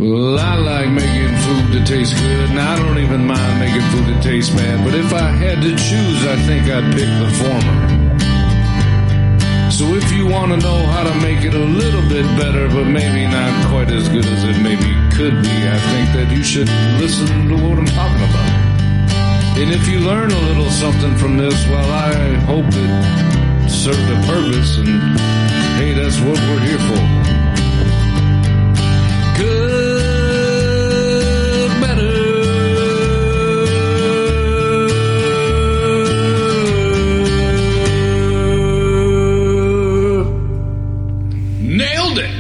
Well, I like making food that tastes good, and I don't even mind making food that tastes bad. But if I had to choose, I think I'd pick the former. So if you want to know how to make it a little bit better, but maybe not quite as good as it maybe could be, I think that you should listen to what I'm talking about. And if you learn a little something from this, well, I hope it served a purpose, and hey, that's what we're here for. Good, better. Nailed it.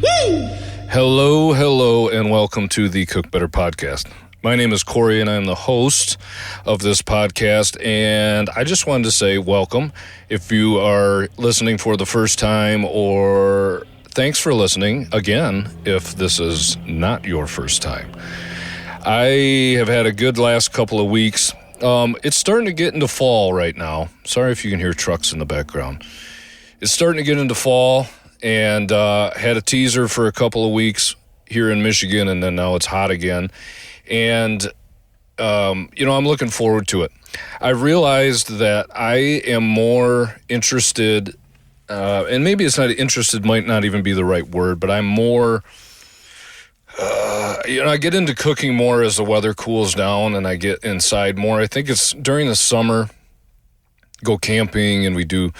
Woo! Hello, and welcome to the Cook Better podcast. My name is Corey, and I'm the host of this podcast, and I just wanted to say welcome. If you are listening for the first time, or thanks for listening again if this is not your first time. I have had a good last couple of weeks. It's starting to get into fall right now. Sorry if you can hear trucks in the background. It's starting to get into fall, and had a teaser for a couple of weeks here in Michigan, and then now it's hot again. And, I'm looking forward to it. I realized that I am more interested, and maybe it's not interested, might not even be the right word, but I'm more, I get into cooking more as the weather cools down and I get inside more. I think it's during the summer, go camping and we do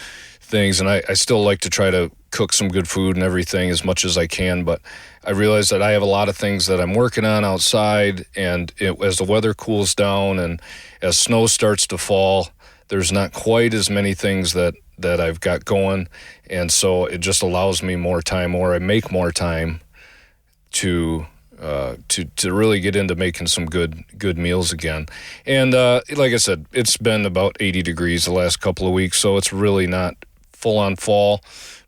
things, and I still like to try to cook some good food and everything as much as I can, but I realize that I have a lot of things that I'm working on outside, and as the weather cools down and as snow starts to fall, there's not quite as many things that I've got going, and so it just allows me more time, or I make more time to really get into making some good meals again. And like I said, it's been about 80 degrees the last couple of weeks, so it's really not full on fall.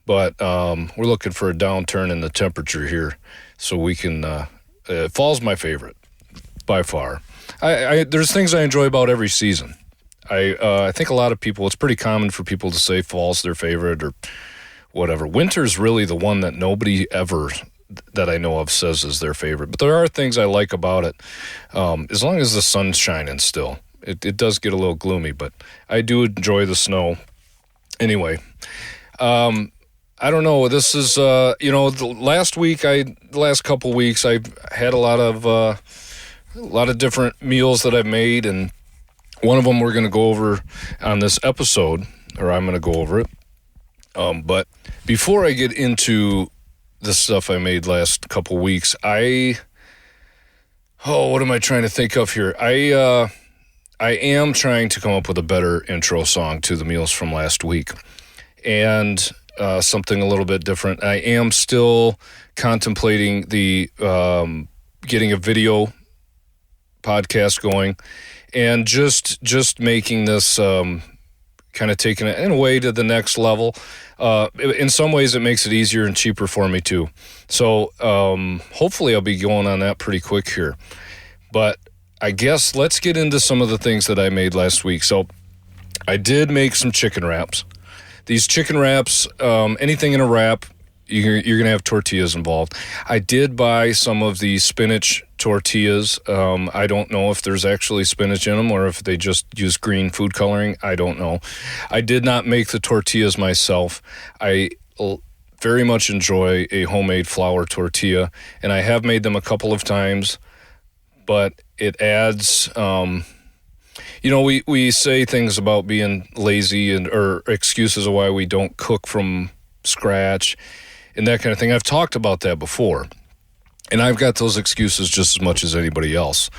But we're looking for a downturn in the temperature here, so we can. Fall's my favorite by far. There's things I enjoy about every season. I think a lot of people. It's pretty common for people to say fall's their favorite or whatever. Winter's really the one that nobody ever that I know of says is their favorite. But there are things I like about it, as long as the sun's shining still. It does get a little gloomy, but I do enjoy the snow. Anyway. I don't know. This is, the last couple weeks, I've had a lot of different meals that I've made, and one of them we're going to go over on this episode, or I'm going to go over it. But before I get into the stuff I made last couple weeks, what am I trying to think of here? I am trying to come up with a better intro song to the meals from last week, and something a little bit different. I am still contemplating the getting a video podcast going, and just making this kind of taking it in a way to the next level. In some ways, it makes it easier and cheaper for me too. So hopefully, I'll be going on that pretty quick here. But I guess let's get into some of the things that I made last week. So I did make some chicken wraps. These chicken wraps, anything in a wrap, you're going to have tortillas involved. I did buy some of the spinach tortillas. I don't know if there's actually spinach in them or if they just use green food coloring. I don't know. I did not make the tortillas myself. I very much enjoy a homemade flour tortilla, and I have made them a couple of times, but it adds... we say things about being lazy or excuses of why we don't cook from scratch and that kind of thing. I've talked about that before, and I've got those excuses just as much as anybody else.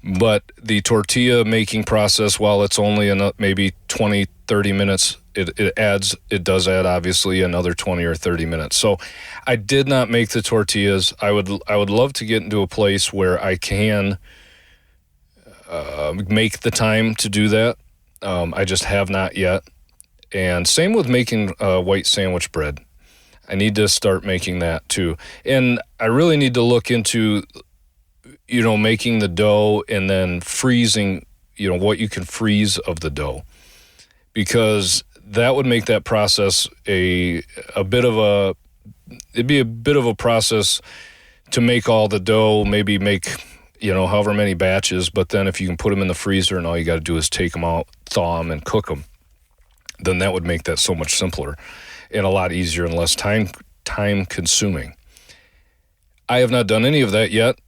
But the tortilla making process, while it's only maybe 20, 30 minutes, it does add obviously another 20 or 30 minutes. So I did not make the tortillas. I would love to get into a place where I can make the time to do that. I just have not yet. And same with making white sandwich bread. I need to start making that too. And I really need to look into, making the dough and then freezing, what you can freeze of the dough. Because that would make that process it'd be a bit of a process to make all the dough, maybe make, however many batches. But then if you can put them in the freezer and all you got to do is take them out, thaw them, and cook them, then that would make that so much simpler and a lot easier and less time consuming. I have not done any of that yet.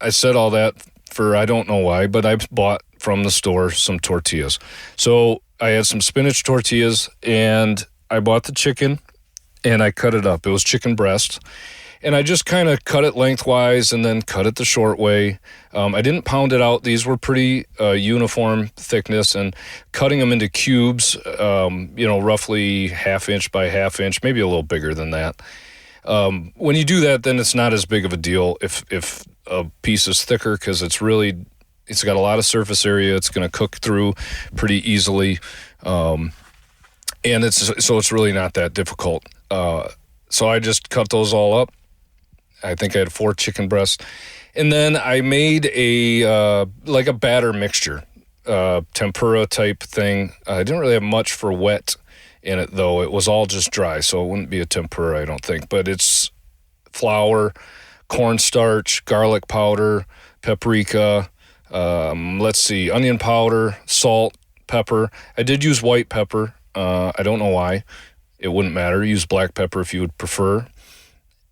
I said all that for I don't know why, but I bought from the store some tortillas. So I had some spinach tortillas, and I bought the chicken, and I cut it up. It was chicken breast, and I just kind of cut it lengthwise and then cut it the short way. I didn't pound it out. These were pretty uniform thickness, and cutting them into cubes, roughly half inch by half inch, maybe a little bigger than that. When you do that, then it's not as big of a deal if a piece is thicker, because it's got a lot of surface area. It's going to cook through pretty easily, and it's really not that difficult. So I just cut those all up. I think I had 4 chicken breasts, and then I made a batter mixture, tempura type thing. I didn't really have much for wet in it, though. It was all just dry, so it wouldn't be a tempura, I don't think. But it's flour, cornstarch, garlic powder, paprika, onion powder, salt, pepper. I did use white pepper. I don't know why. It wouldn't matter. Use black pepper if you would prefer.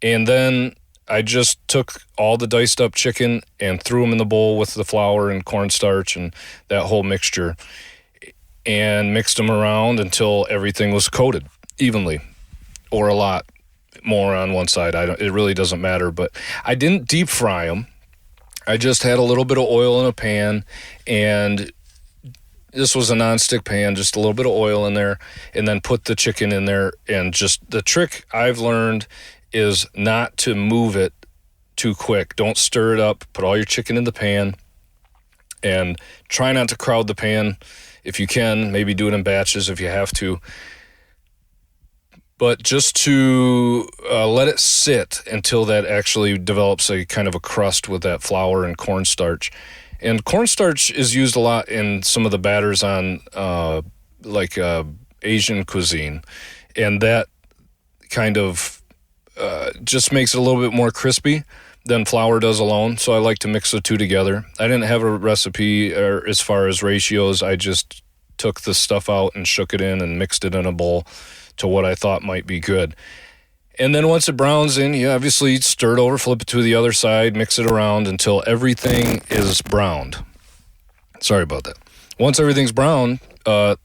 And then I just took all the diced up chicken and threw them in the bowl with the flour and cornstarch and that whole mixture, and mixed them around until everything was coated evenly, or a lot more on one side. It really doesn't matter, but I didn't deep fry them. I just had a little bit of oil in a pan, and this was a nonstick pan, just a little bit of oil in there, and then put the chicken in there. And just the trick I've learned is not to move it too quick. Don't stir it up. Put all your chicken in the pan, and try not to crowd the pan. If you can, maybe do it in batches if you have to. But just to let it sit until that actually develops a kind of a crust with that flour and cornstarch. And cornstarch is used a lot in some of the batters on Asian cuisine. And that kind of just makes it a little bit more crispy than flour does alone. So I like to mix the two together. I didn't have a recipe as far as ratios. I just took the stuff out and shook it in and mixed it in a bowl to what I thought might be good. And then once it browns in, you obviously stir it over, flip it to the other side, mix it around until everything is browned. Sorry about that. Once everything's brown,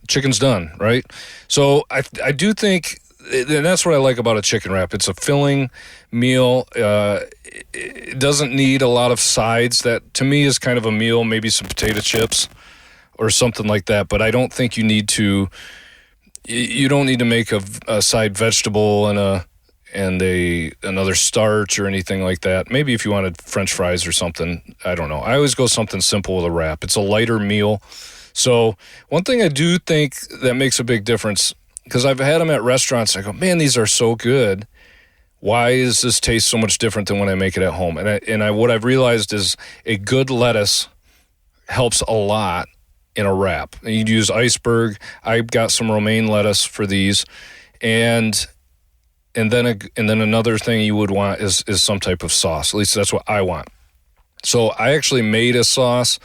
chicken's done, right? So I do think, and that's what I like about a chicken wrap. It's a filling meal. It doesn't need a lot of sides. That, to me, is kind of a meal, maybe some potato chips or something like that. But I don't think you need to. You don't need to make a side vegetable and another starch or anything like that. Maybe if you wanted French fries or something, I don't know. I always go something simple with a wrap. It's a lighter meal. So one thing I do think that makes a big difference, because I've had them at restaurants, I go, man, these are so good. Why does this taste so much different than when I make it at home? And what I've realized is a good lettuce helps a lot in a wrap. You'd use iceberg. I've got some romaine lettuce for these, and then another thing you would want is some type of sauce. At least that's what I want. So I actually made a sauce.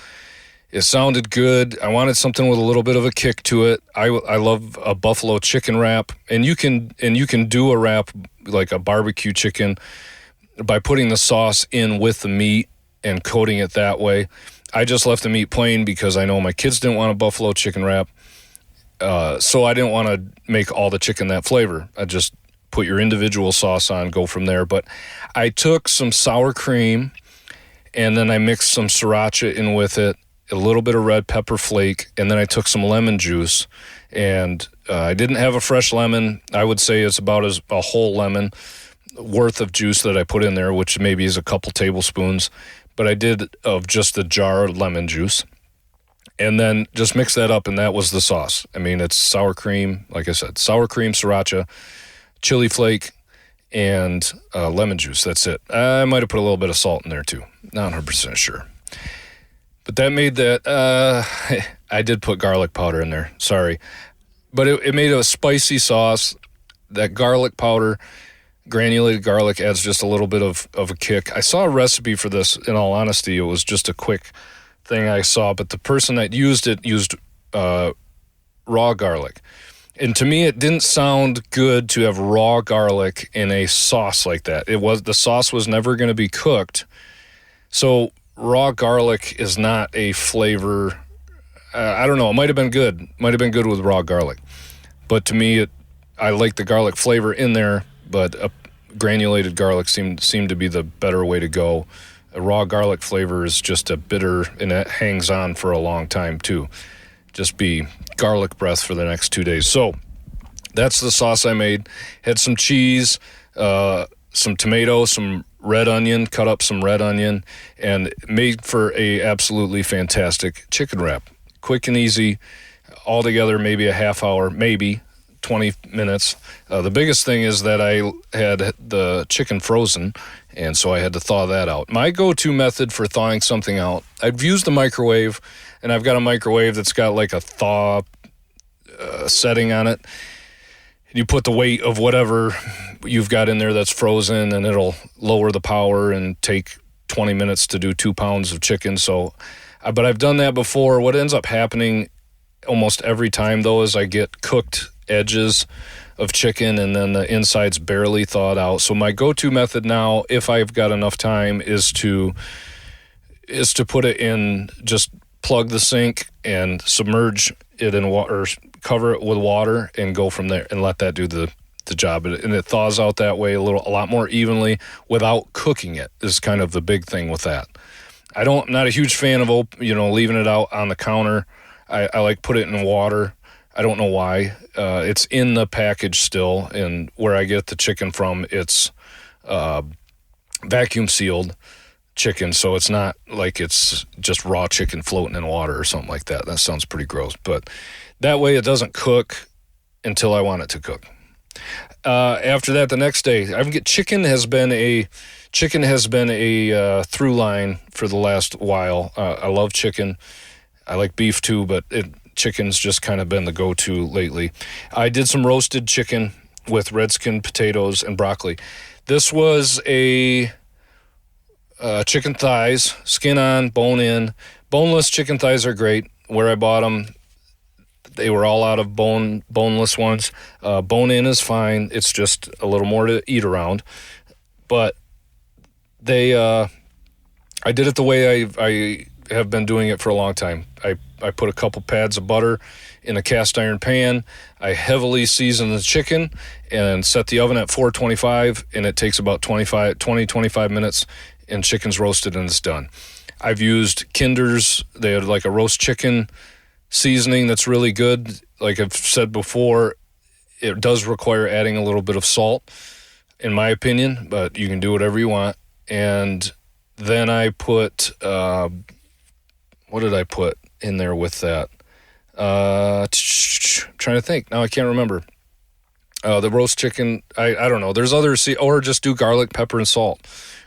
It sounded good. I wanted something with a little bit of a kick to it. I love a buffalo chicken wrap, and you can do a wrap like a barbecue chicken by putting the sauce in with the meat and coating it that way. I just left the meat plain because I know my kids didn't want a buffalo chicken wrap, so I didn't want to make all the chicken that flavor. I just put your individual sauce on, go from there. But I took some sour cream, and then I mixed some sriracha in with it, a little bit of red pepper flake, and then I took some lemon juice. And I didn't have a fresh lemon. I would say it's about a whole lemon worth of juice that I put in there, which maybe is a couple tablespoons. But I did of just a jar of lemon juice. And then just mix that up, and that was the sauce. I mean, it's sour cream, like I said, sour cream, sriracha, chili flake, and lemon juice. That's it. I might have put a little bit of salt in there too. Not 100% sure. But that made that, I did put garlic powder in there. Sorry. But it made a spicy sauce. That garlic powder Granulated garlic adds just a little bit of a kick. I saw a recipe for this, in all honesty. It was just a quick thing I saw, but the person that used it used raw garlic. And to me, it didn't sound good to have raw garlic in a sauce like that. The sauce was never going to be cooked. So raw garlic is not a flavor. I don't know. It might have been good. Might have been good with raw garlic. But to me, I like the garlic flavor in there, but a granulated garlic seemed to be the better way to go. A raw garlic flavor is just a bitter, and it hangs on for a long time too. Just be garlic breath for the next 2 days. So that's the sauce I made. Had some cheese, some tomato, some red onion, cut up some red onion, and made for a absolutely fantastic chicken wrap. Quick and easy, all together maybe a half hour, maybe 20 minutes. The biggest thing is that I had the chicken frozen, and so I had to thaw that out. My go-to method for thawing something out, I've used the microwave, and I've got a microwave that's got like a thaw setting on it. You put the weight of whatever you've got in there that's frozen, and it'll lower the power and take 20 minutes to do 2 pounds of chicken. So, but I've done that before. What ends up happening almost every time, though, is I get cooked edges of chicken, and then the inside's barely thawed out. So my go-to method now, if I've got enough time, is to put it in, just plug the sink and submerge it in water, or cover it with water, and go from there and let that do the job. And it thaws out that way a lot more evenly without cooking it is kind of the big thing with that. I'm not a huge fan of leaving it out on the counter. I like put it in water. I don't know why. It's in the package still, and where I get the chicken from, it's vacuum sealed chicken, so it's not like it's just raw chicken floating in water or something like that. That sounds pretty gross, but that way it doesn't cook until I want it to cook. After that, the next day, chicken has been a through line for the last while. I love chicken. I like beef too, but chicken's just kind of been the go-to lately. I did some roasted chicken with red skin potatoes and broccoli. This was a chicken thighs, skin on, bone in. Boneless chicken thighs are great. Where I bought them, they were all out of boneless ones. Bone in is fine. It's just a little more to eat around. But I did it the way I have been doing it for a long time. I put a couple pads of butter in a cast iron pan. I heavily season the chicken and set the oven at 425, and it takes about 20-25 minutes, and chicken's roasted and it's done. I've used Kinder's. They have like a roast chicken seasoning that's really good. Like I've said before, it does require adding a little bit of salt, in my opinion, but you can do whatever you want. And then I put, what did I put in there with that? Trying to think. Now I can't remember. The roast chicken, I don't know. There's other, or just do garlic, pepper, and salt.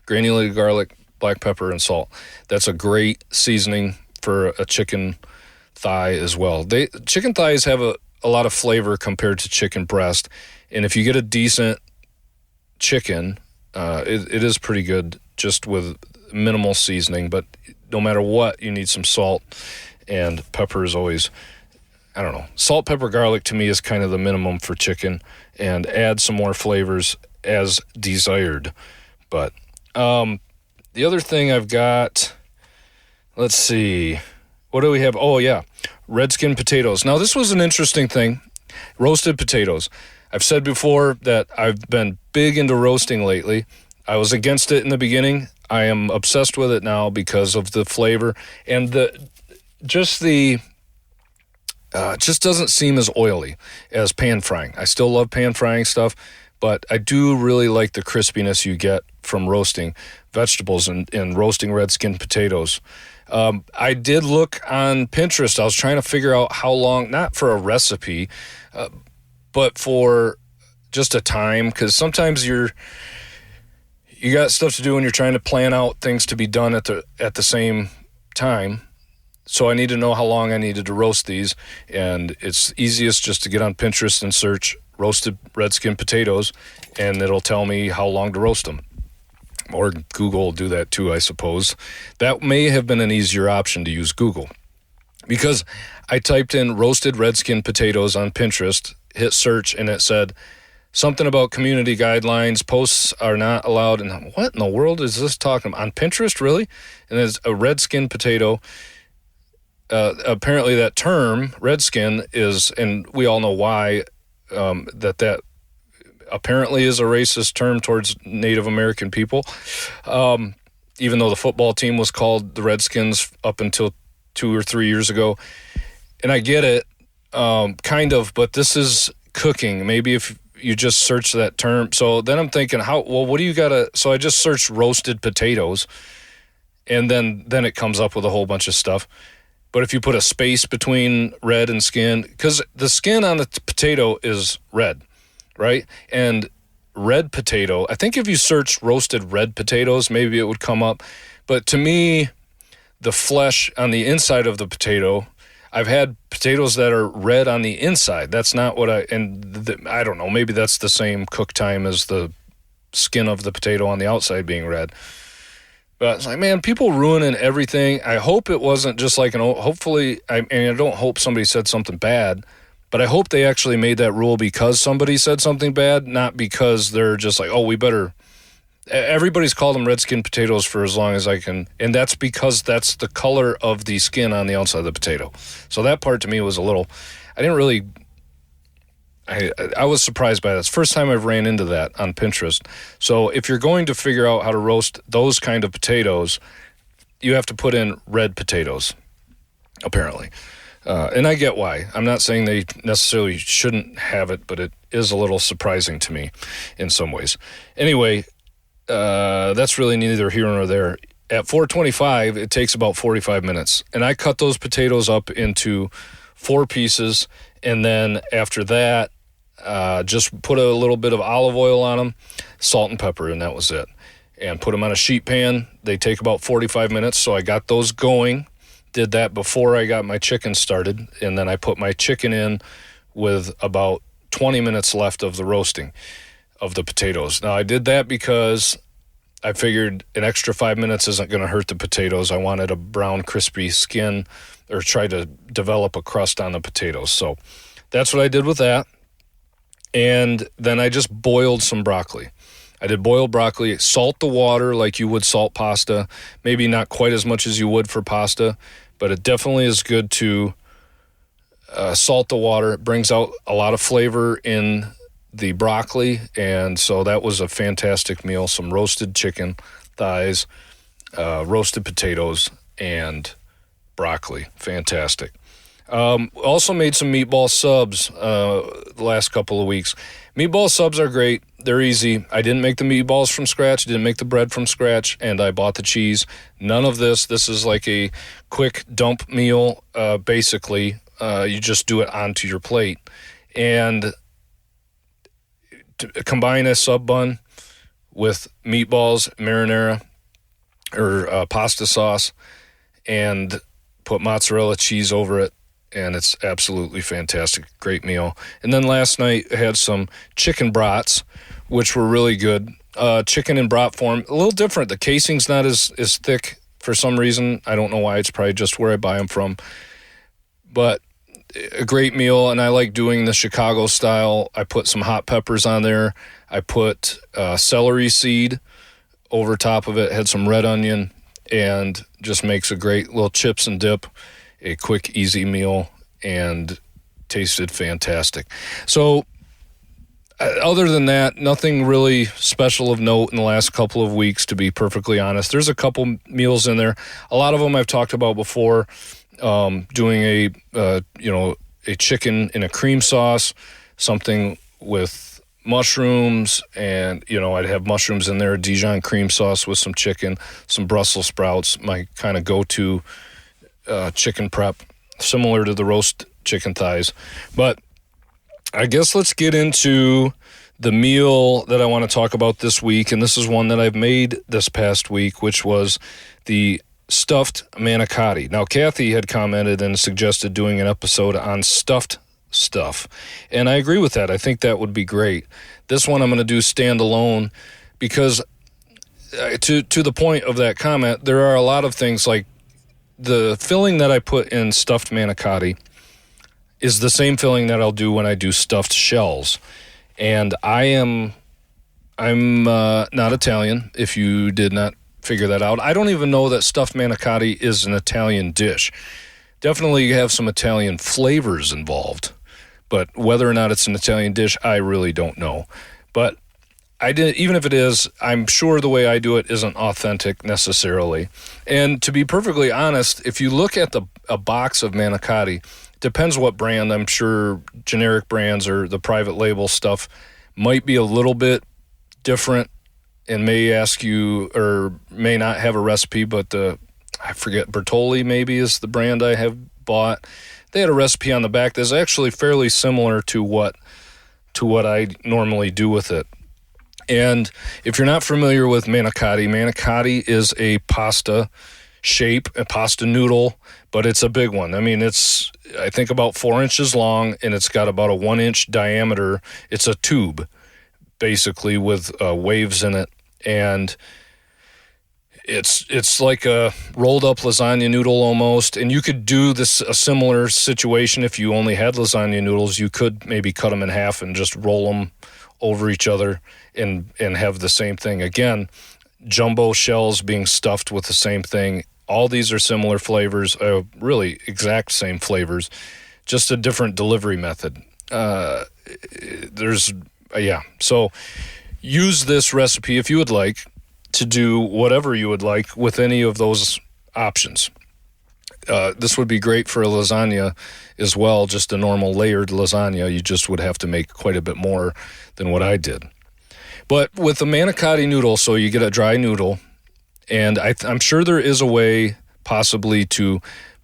Granulated garlic, black pepper, and salt. That's a great seasoning for a chicken thigh as well. Chicken thighs have a lot of flavor compared to chicken breast. And if you get a decent chicken, it is pretty good just with minimal seasoning. But no matter what, you need some salt, and pepper is always, I don't know. Salt, pepper, garlic to me is kind of the minimum for chicken, and add some more flavors as desired. But the other thing I've got, let's see, what do we have? Oh, yeah, red skin potatoes. Now, this was an interesting thing, roasted potatoes. I've said before that I've been big into roasting lately. I was against it in the beginning. I am obsessed with it now because of the flavor, and just doesn't seem as oily as pan frying. I still love pan frying stuff, but I do really like the crispiness you get from roasting vegetables and roasting red skin potatoes. I did look on Pinterest. I was trying to figure out how long, not for a recipe, but for just a time, because sometimes you got stuff to do and you're trying to plan out things to be done at the same time. So I need to know how long I needed to roast these, and it's easiest just to get on Pinterest and search roasted Redskin potatoes, and it'll tell me how long to roast them. Or Google will do that too, I suppose. That may have been an easier option to use Google, because I typed in roasted Redskin potatoes on Pinterest, hit search, and it said something about community guidelines. Posts are not allowed. And what in the world is this talking about? On Pinterest, really? And there's a Redskin potato. Apparently that term, Redskin, is, and we all know why, that apparently is a racist term towards Native American people. Even though the football team was called the Redskins up until 2 or 3 years ago. And I get it, kind of, but this is cooking. Maybe if you just search that term. So then I'm thinking, what do you got to, so I just searched roasted potatoes, and then it comes up with a whole bunch of stuff. But if you put a space between red and skin, because the skin on the potato is red, right? And red potato, I think if you search roasted red potatoes, maybe it would come up. But to me, the flesh on the inside of the potato, I've had potatoes that are red on the inside. That's not what I don't know, maybe that's the same cook time as the skin of the potato on the outside being red. But it's like, man, people ruining everything. I hope it wasn't just like hopefully, I don't hope somebody said something bad, but I hope they actually made that rule because somebody said something bad, not because they're just like, we better. Everybody's called them Redskin potatoes for as long as I can, and that's because that's the color of the skin on the outside of the potato. So that part to me was a little, I was surprised by that. It's the first time I've ran into that on Pinterest. So if you're going to figure out how to roast those kind of potatoes, you have to put in red potatoes, apparently. And I get why. I'm not saying they necessarily shouldn't have it, but it is a little surprising to me in some ways. Anyway, that's really neither here nor there. At 425, it takes about 45 minutes. And I cut those potatoes up into 4 pieces. And then after that, just put a little bit of olive oil on them, salt and pepper, and that was it. And put them on a sheet pan. They take about 45 minutes, so I got those going. Did that before I got my chicken started, and then I put my chicken in with about 20 minutes left of the roasting of the potatoes. Now, I did that because I figured an extra 5 minutes isn't going to hurt the potatoes. I wanted a brown, crispy skin, or try to develop a crust on the potatoes. So that's what I did with that. And then I just boiled some broccoli. I did boiled broccoli, salt the water like you would salt pasta, maybe not quite as much as you would for pasta, but it definitely is good to salt the water. It brings out a lot of flavor in the broccoli, and so that was a fantastic meal. Some roasted chicken thighs, roasted potatoes, and broccoli. Fantastic. Also made some meatball subs the last couple of weeks. Meatball subs are great. They're easy. I didn't make the meatballs from scratch, didn't make the bread from scratch, and I bought the cheese. None of this. This is like a quick dump meal, basically. You just do it onto your plate. And combine a sub bun with meatballs, marinara, or pasta sauce, and put mozzarella cheese over it, and it's absolutely fantastic. Great meal. And then last night I had some chicken brats, which were really good. Chicken in brat form, a little different. The casing's not as thick for some reason. I don't know why. It's probably just where I buy them from. But a great meal, and I like doing the Chicago style. I put some hot peppers on there. I put celery seed over top of it, had some red onion, and just makes a great little chips and dip, a quick, easy meal, and tasted fantastic. So other than that, nothing really special of note in the last couple of weeks, to be perfectly honest. There's a couple meals in there. A lot of them I've talked about before, doing a chicken in a cream sauce, something with mushrooms, and I'd have mushrooms in there, Dijon cream sauce with some chicken, some Brussels sprouts, my kind of go-to chicken prep, similar to the roast chicken thighs. But I guess let's get into the meal that I want to talk about this week, and this is one that I've made this past week, which was the stuffed manicotti. Now, Kathy had commented and suggested doing an episode on stuffed stuff. And I agree with that. I think that would be great. This one I'm going to do standalone because to the point of that comment, there are a lot of things like the filling that I put in stuffed manicotti is the same filling that I'll do when I do stuffed shells. And I'm not Italian, if you did not figure that out. I don't even know that stuffed manicotti is an Italian dish. Definitely you have some Italian flavors involved, but whether or not it's an Italian dish, I really don't know. But even if it is, I'm sure the way I do it isn't authentic necessarily. And to be perfectly honest, if you look at a box of manicotti, depends what brand. I'm sure generic brands or the private label stuff might be a little bit different and may ask you or may not have a recipe, but I forget, Bertolli maybe is the brand I have bought. They had a recipe on the back that's actually fairly similar to what I normally do with it. And if you're not familiar with manicotti is a pasta shape, a pasta noodle, but it's a big one. I mean, it's, I think, about 4 inches long, and it's got about a 1 inch diameter. It's a tube, basically, with waves in it. And it's like a rolled up lasagna noodle almost. And you could do this a similar situation if you only had lasagna noodles. You could maybe cut them in half and just roll them over each other and have the same thing. Again, jumbo shells being stuffed with the same thing. All these are similar flavors, really exact same flavors, just a different delivery method. So use this recipe if you would like to do whatever you would like with any of those options. This would be great for a lasagna as well, just a normal layered lasagna. You just would have to make quite a bit more than what I did. But with the manicotti noodle, so you get a dry noodle, and I'm sure there is a way possibly to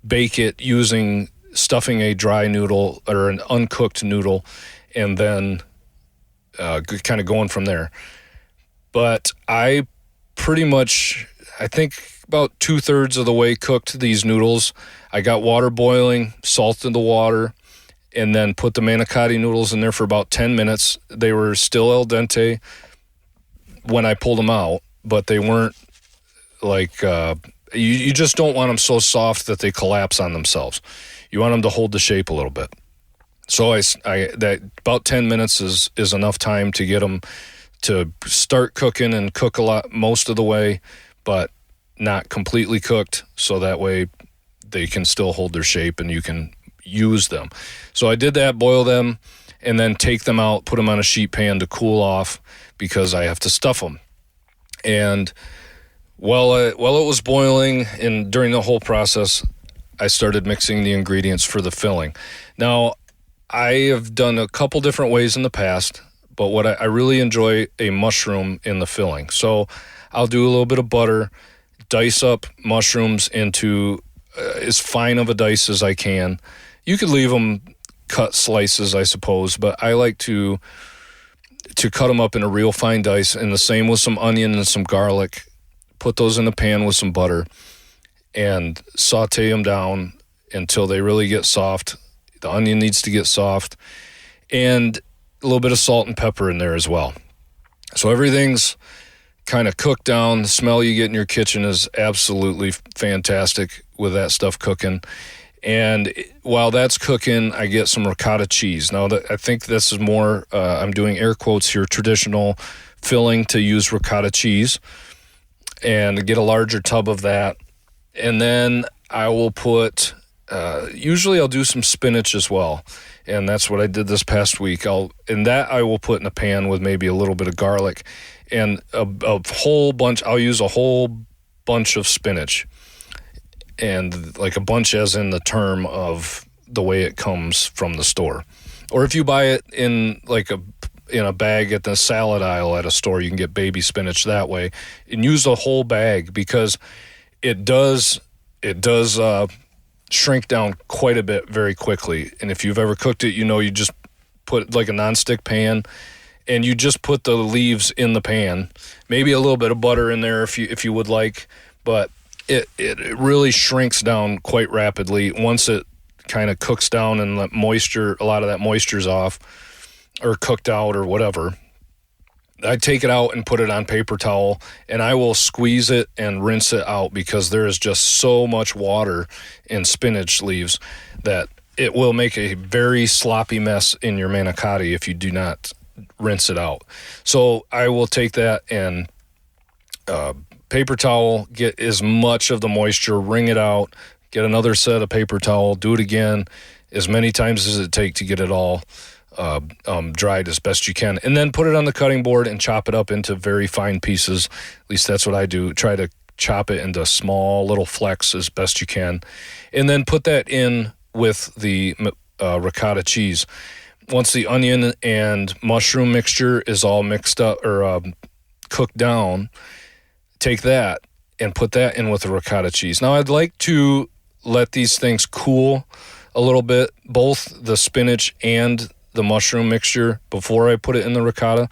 bake it using stuffing a dry noodle or an uncooked noodle and then kind of going from there. But I pretty much, I think about 2/3 of the way cooked these noodles. I got water boiling, salted the water, and then put the manicotti noodles in there for about 10 minutes. They were still al dente when I pulled them out, but they weren't like, you just don't want them so soft that they collapse on themselves. You want them to hold the shape a little bit. So that about 10 minutes is enough time to get them to start cooking and cook most of the way, but not completely cooked, so that way they can still hold their shape and you can use them. So I did that, boil them, and then take them out, put them on a sheet pan to cool off because I have to stuff them. And while it was boiling and during the whole process, I started mixing the ingredients for the filling. Now, I have done a couple different ways in the past, but what I really enjoy a mushroom in the filling. So I'll do a little bit of butter, dice up mushrooms into as fine of a dice as I can. You could leave them cut slices, I suppose, but I like to cut them up in a real fine dice, and the same with some onion and some garlic. Put those in a pan with some butter and saute them down until they really get soft. The onion needs to get soft, and a little bit of salt and pepper in there as well. So everything's kind of cooked down. The smell you get in your kitchen is absolutely fantastic with that stuff cooking. And while that's cooking, I get some ricotta cheese. Now, I think this is more, I'm doing air quotes here, traditional filling to use ricotta cheese, and get a larger tub of that. And then I will put, usually I'll do some spinach as well. And that's what I did this past week. I will put in a pan with maybe a little bit of garlic and a whole bunch. I'll use a whole bunch of spinach, and like a bunch as in the term of the way it comes from the store. Or if you buy it in a bag at the salad aisle at a store, you can get baby spinach that way, and use the whole bag because it does shrink down quite a bit very quickly. And if you've ever cooked it, you just put like a nonstick pan and you just put the leaves in the pan, maybe a little bit of butter in there if you would like, but it really shrinks down quite rapidly once it kind of cooks down and let a lot of that moisture's off or cooked out or whatever, I take it out and put it on paper towel, and I will squeeze it and rinse it out because there is just so much water in spinach leaves that it will make a very sloppy mess in your manicotti if you do not rinse it out. So I will take that and paper towel, get as much of the moisture, wring it out, get another set of paper towel, do it again as many times as it takes to get it all dried as best you can, and then put it on the cutting board and chop it up into very fine pieces. At least that's what I do. Try to chop it into small little flecks as best you can, and then put that in with the ricotta cheese. Once the onion and mushroom mixture is all mixed up or cooked down, take that and put that in with the ricotta cheese. Now, I'd like to let these things cool a little bit, both the spinach and the mushroom mixture, before I put it in the ricotta.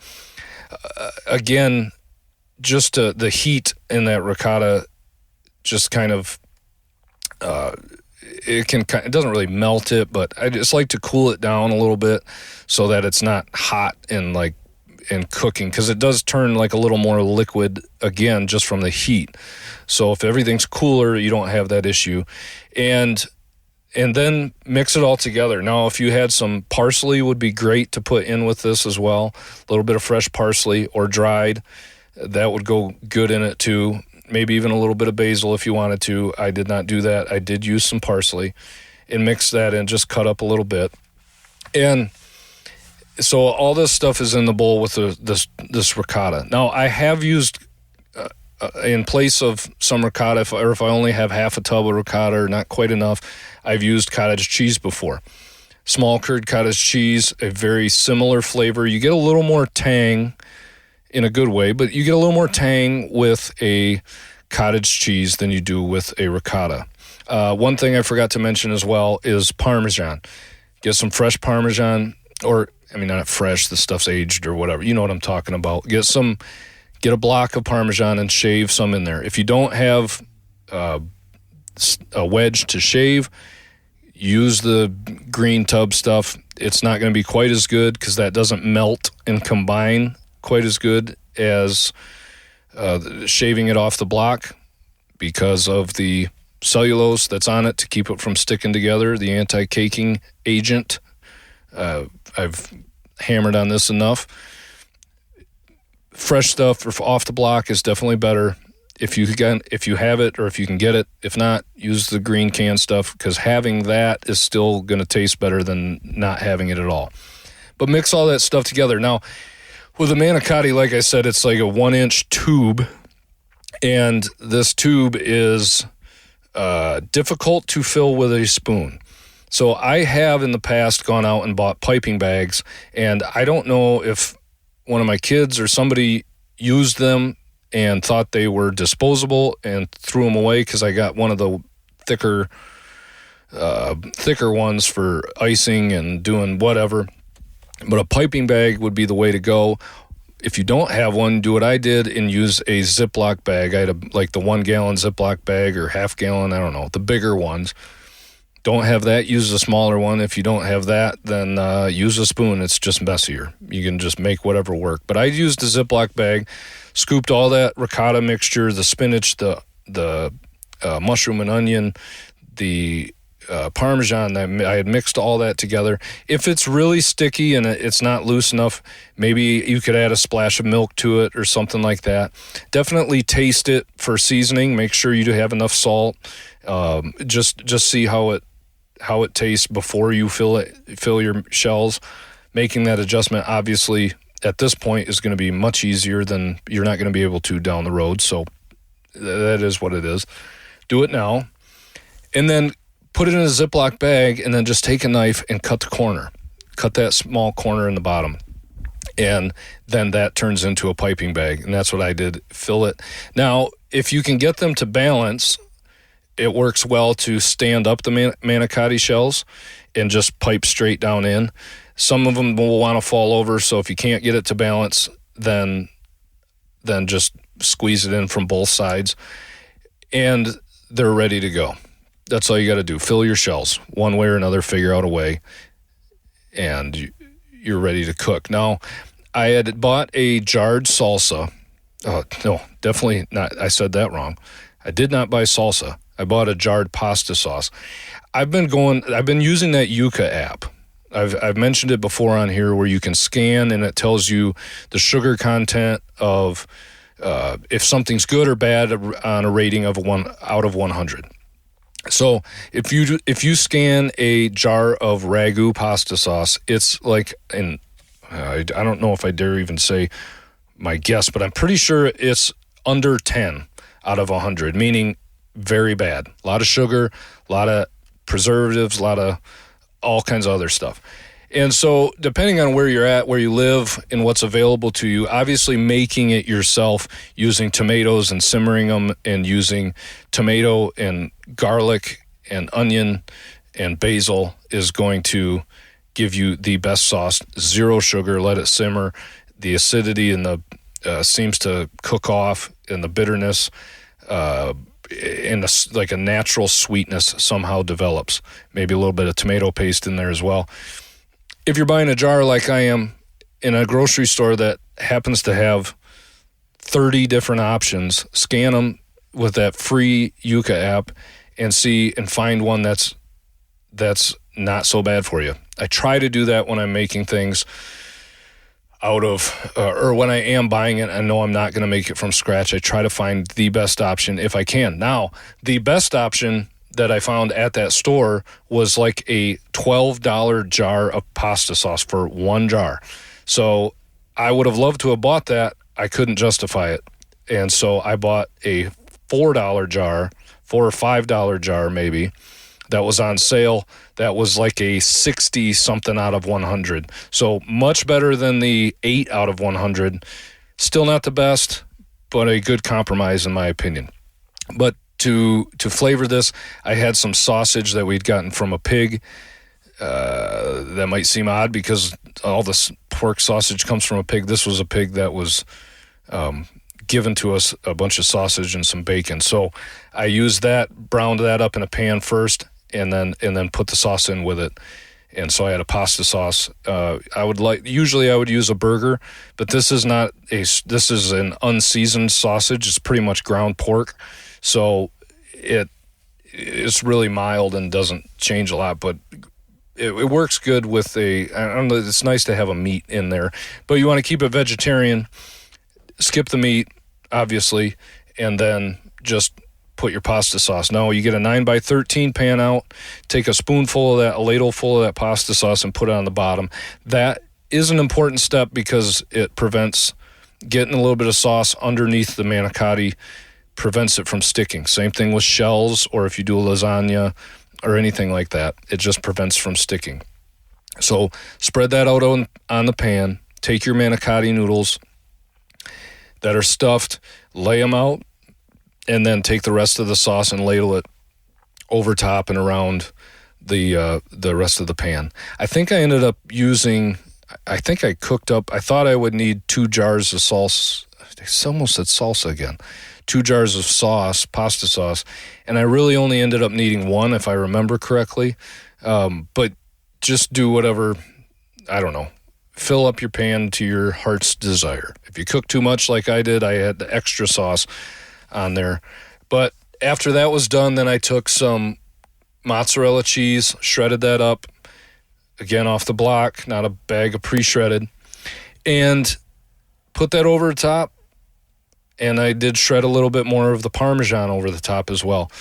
Again, just the heat in that ricotta just kind of it doesn't really melt it, but I just like to cool it down a little bit so that it's not hot and cooking, because it does turn like a little more liquid again just from the heat. So if everything's cooler, you don't have that issue. And then mix it all together. Now, if you had some parsley, would be great to put in with this as well. A little bit of fresh parsley or dried, that would go good in it too. Maybe even a little bit of basil if you wanted to. I did not do that. I did use some parsley and mix that in, just cut up a little bit. And so all this stuff is in the bowl with this ricotta. Now, I have used, in place of some ricotta, if I only have half a tub of ricotta or not quite enough, I've used cottage cheese before. Small curd cottage cheese, a very similar flavor. You get a little more tang in a good way, but you get a little more tang with a cottage cheese than you do with a ricotta. One thing I forgot to mention as well is Parmesan. Get some fresh Parmesan, or, I mean, not fresh, the stuff's aged or whatever. You know what I'm talking about. Get a block of Parmesan and shave some in there. If you don't have a wedge to shave, use the green tub stuff. It's not going to be quite as good because that doesn't melt and combine quite as good as shaving it off the block because of the cellulose that's on it to keep it from sticking together, the anti-caking agent. I've hammered on this enough. Fresh stuff off the block is definitely better if you have it, or if you can get it. If not, use the green can stuff, because having that is still going to taste better than not having it at all. But mix all that stuff together. Now, with a manicotti, like I said, it's like a 1-inch tube, and this tube is difficult to fill with a spoon. So I have in the past gone out and bought piping bags, and I don't know if one of my kids or somebody used them and thought they were disposable and threw them away, because I got one of the thicker ones for icing and doing whatever. But a piping bag would be the way to go. If you don't have one, do what I did and use a Ziploc bag. I had like the 1 gallon Ziploc bag or half gallon, I don't know, the bigger ones. Don't have that, use a smaller one. If you don't have that, then use a spoon. It's just messier. You can just make whatever work. But I used a Ziploc bag, scooped all that ricotta mixture, the spinach, the mushroom and onion, the Parmesan. I had mixed all that together. If it's really sticky and it's not loose enough, maybe you could add a splash of milk to it or something like that. Definitely taste it for seasoning. Make sure you do have enough salt. Just see how it tastes before you fill your shells. Making that adjustment, obviously, at this point is going to be much easier than you're not going to be able to down the road. So that is what it is. Do it now. And then put it in a Ziploc bag, and then just take a knife and cut the corner. Cut that small corner in the bottom. And then that turns into a piping bag. And that's what I did. Fill it. Now, if you can get them to balance, it works well to stand up the manicotti shells and just pipe straight down in. Some of them will want to fall over, so if you can't get it to balance, then just squeeze it in from both sides, and they're ready to go. That's all you got to do. Fill your shells one way or another, figure out a way, and you're ready to cook. Now, I had bought a jarred salsa. No, definitely not. I said that wrong. I did not buy salsa. I bought a jarred pasta sauce. I've been using that Yuka app. I've mentioned it before on here, where you can scan and it tells you the sugar content of if something's good or bad on a rating of 1 out of 100. So if you scan a jar of ragu pasta sauce, it's like I don't know if I dare even say my guess, but I'm pretty sure it's under 10 out of 100, meaning very bad. A lot of sugar, a lot of preservatives, a lot of all kinds of other stuff. And so depending on where you're at, where you live, and what's available to you, obviously making it yourself using tomatoes and simmering them and using tomato and garlic and onion and basil is going to give you the best sauce. 0 sugar, let it simmer. The acidity and the seems to cook off, and the bitterness and like a natural sweetness somehow develops. Maybe a little bit of tomato paste in there as well. If you're buying a jar like I am in a grocery store that happens to have 30 different options, scan them with that free Yuka app and see and find one that's not so bad for you. I try to do that when I'm making things out of, or when I am buying it, I know I'm not going to make it from scratch. I try to find the best option if I can. Now, the best option that I found at that store was like a $12 jar of pasta sauce for 1 jar. So I would have loved to have bought that. I couldn't justify it. And so I bought a $4 jar, $4 or $5 jar maybe, that was on sale. That was like a 60 something out of 100. So much better than the 8 out of 100. Still not the best, but a good compromise in my opinion. But to flavor this, I had some sausage that we'd gotten from a pig. That might seem odd because all this pork sausage comes from a pig. This was a pig that was given to us, a bunch of sausage and some bacon. So I used that, browned that up in a pan first, and then put the sauce in with it. And so I had a pasta sauce. Usually I would use a burger, but this is an unseasoned sausage. It's pretty much ground pork. So it's really mild and doesn't change a lot, but it works good with I don't know, it's nice to have a meat in there, but you want to keep it vegetarian, skip the meat, obviously, and then just put your pasta sauce. Now you get a 9x13 pan out, take a ladleful of that pasta sauce and put it on the bottom. That is an important step because it prevents getting a little bit of sauce underneath the manicotti, prevents it from sticking. Same thing with shells, or if you do a lasagna or anything like that, it just prevents from sticking. So spread that out on the pan, take your manicotti noodles that are stuffed, lay them out, and then take the rest of the sauce and ladle it over top and around the rest of the pan. I think I ended up I thought I would need 2 jars of sauce. I almost said salsa again. 2 jars of sauce, pasta sauce, and I really only ended up needing 1 if I remember correctly. But just do whatever, I don't know. Fill up your pan to your heart's desire. If you cook too much like I did, I had the extra sauce on there. But after that was done, then I took some mozzarella cheese, shredded that up, again off the block, not a bag of pre-shredded, and put that over the top. And I did shred a little bit more of the Parmesan over the top as well.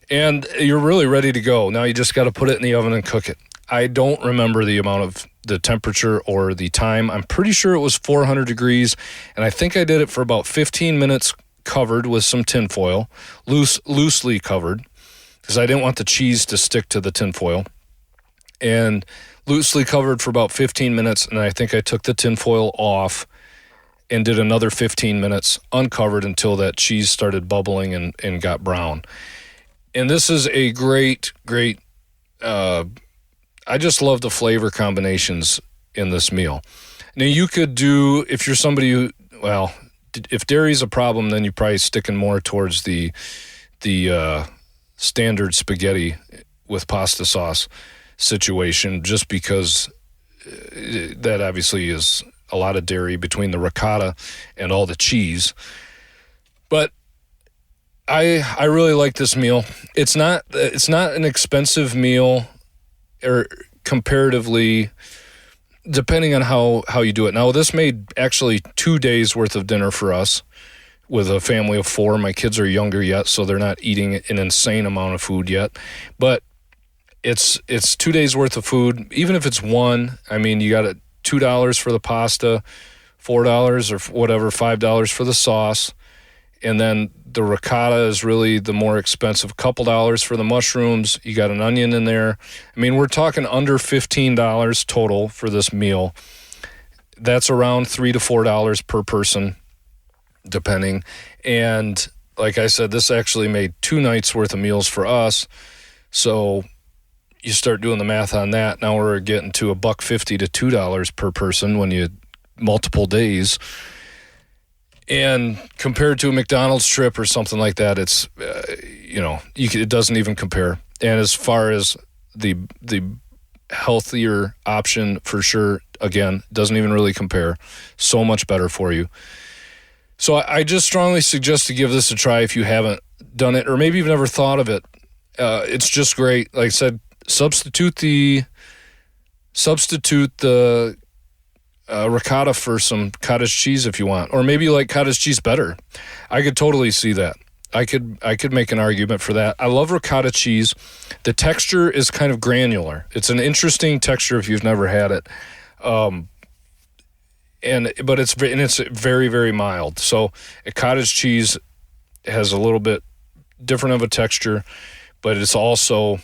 And you're really ready to go. Now you just got to put it in the oven and cook it. I don't remember the amount of the temperature or the time. I'm pretty sure it was 400 degrees, and I think I did it for about 15 minutes covered with some tinfoil, loosely covered, because I didn't want the cheese to stick to the tinfoil. And loosely covered for about 15 minutes, and I think I took the tinfoil off and did another 15 minutes uncovered until that cheese started bubbling and got brown. And this is a great, I just love the flavor combinations in this meal. Now you could do, if you're somebody who, if dairy's a problem, then you're probably sticking more towards the standard spaghetti with pasta sauce situation, just because that obviously is a lot of dairy between the ricotta and all the cheese. But I really like this meal. It's not an expensive meal, or comparatively, depending on how you do it. Now, this made actually 2 days worth of dinner for us with a family of 4. My kids are younger yet, so they're not eating an insane amount of food yet. But it's 2 days worth of food. Even if it's one, I mean, you got $2 for the pasta, $4 or whatever, $5 for the sauce. And then the ricotta is really the more expensive, couple dollars for the mushrooms. You got an onion in there. I mean, we're talking under $15 total for this meal. That's around $3 to $4 per person, depending. And like I said, this actually made 2 nights worth of meals for us. So you start doing the math on that. Now we're getting to $1.50 to $2 per person when you multiple days. And compared to a McDonald's trip or something like that, it's, it doesn't even compare. And as far as the healthier option, for sure, again, doesn't even really compare. So much better for you. So I just strongly suggest to give this a try if you haven't done it, or maybe you've never thought of it. It's just great. Like I said, substitute the ricotta for some cottage cheese if you want, or maybe you like cottage cheese better. I could totally see that. I could make an argument for that. I love ricotta cheese. The texture is kind of granular. It's an interesting texture if you've never had it, but it's very, very mild. So a cottage cheese has a little bit different of a texture, but it's also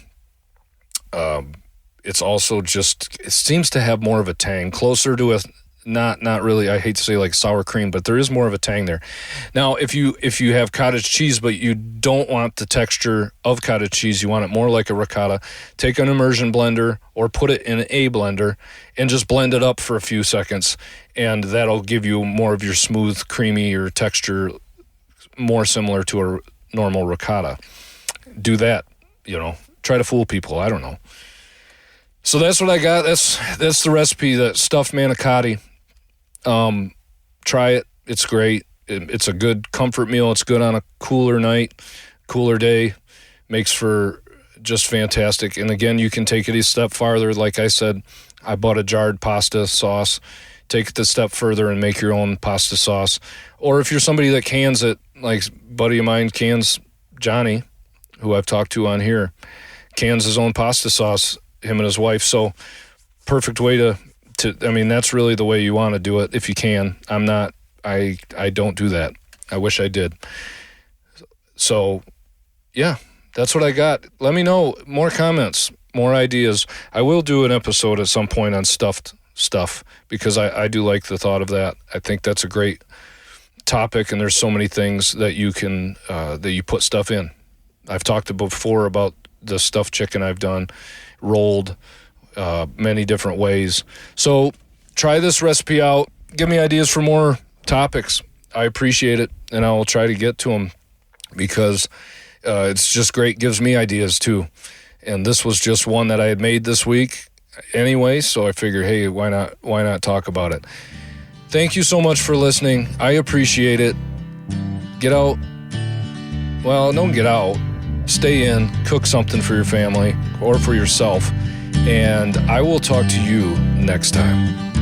just, it seems to have more of a tang, closer to a, not really, I hate to say like sour cream, but there is more of a tang there. Now, if you have cottage cheese, but you don't want the texture of cottage cheese, you want it more like a ricotta, take an immersion blender or put it in a blender and just blend it up for a few seconds, and that'll give you more of your smooth, creamy or texture, more similar to a normal ricotta. Do that, try to fool people. I don't know. So that's what I got. That's the recipe, that stuffed manicotti. Try it. It's great. It's a good comfort meal. It's good on a cooler night, cooler day. Makes for just fantastic. And again, you can take it a step farther. Like I said, I bought a jarred pasta sauce. Take it a step further and make your own pasta sauce. Or if you're somebody that cans it, like a buddy of mine cans, Johnny, who I've talked to on here, cans his own pasta sauce, him and his wife. So perfect way to that's really the way you want to do it if you can. I don't do that. I wish I did. So yeah, that's what I got. Let me know more comments, more ideas. I will do an episode at some point on stuffed stuff, because I do like the thought of that. I think that's a great topic, and there's so many things that you can that you put stuff in. I've talked before about the stuffed chicken I've done, rolled many different ways. So try this recipe out. Give me ideas for more topics. I appreciate it, and I will try to get to them, because it's just great. Gives me ideas too. And this was just one that I had made this week anyway, so I figured, hey, why not talk about it? Thank you so much for listening. I appreciate it. Get out. Well, don't get out. Stay in, cook something for your family or for yourself, and I will talk to you next time.